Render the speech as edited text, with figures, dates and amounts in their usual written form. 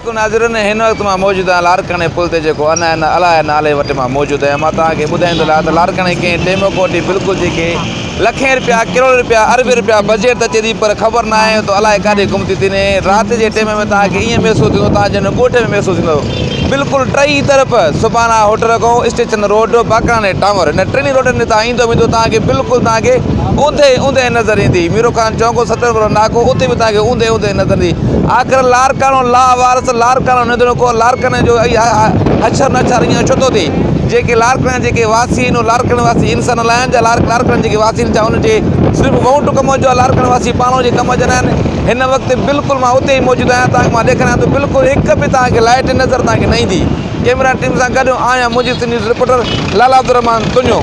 बिल्कुलु नाज़रीन हिन वक़्तु मां मौजूदु आहियां लारकाणे पुल ते जेको अलाए नाले वटि मां मौजूदु आहियां। मां तव्हांखे ॿुधाईंदो रहियां त लारकाणे कंहिं टेम कोटी बिल्कुलु जेके लखें रुपया करोड़ रुपया अरबे रुपया बजट त अचे थी पर ख़बर न आहे त अलाए काॾे गुम थी वञे। राति जे टाइम में तव्हांखे ईअं महसूसु थींदो तव्हांजे हिन ॻोठ में महसूसु थींदो बिल्कुलु टई तरफ़ सुबाना होटल खां स्टेशन रोड बाकाने टावर हिन टिनी रोडनि ते तव्हां ईंदो वेंदो तव्हांखे बिल्कुलु तव्हांखे ऊंधे ऊंधे नज़र ईंदी। मीरो खान चौंको 70 वारो नाको उते बि तव्हांखे ऊंधे ऊंधे नज़र ईंदी। आख़िर लारकाणो लावारस लारकाणो नंढड़ो को लारकाणे जो अछर नछर ईअं छो थो थिए। जेके लारकाणे जेके वासी आहिनि लारकाणे वासी इंसान लाइन जा लारकाणे जेके वासी आहिनि उनजे सिर्फ़ु वोट कम जो लारकाणे वासी पाण जे कम जंदा आहिनि। हिन वक़्तु बिल्कुलु मां उते ई मौजूदु आहियां। तव्हांखे मां ॾेखारियां थो बिल्कुलु हिकु बि तव्हांखे लाइट नज़र तव्हांखे न ईंदी। कैमरा टीम सां गॾु आहियां मुंहिंजी न्यूज़ रिपोर्टर लाला अब्दुर रहमान तुंहिंजो।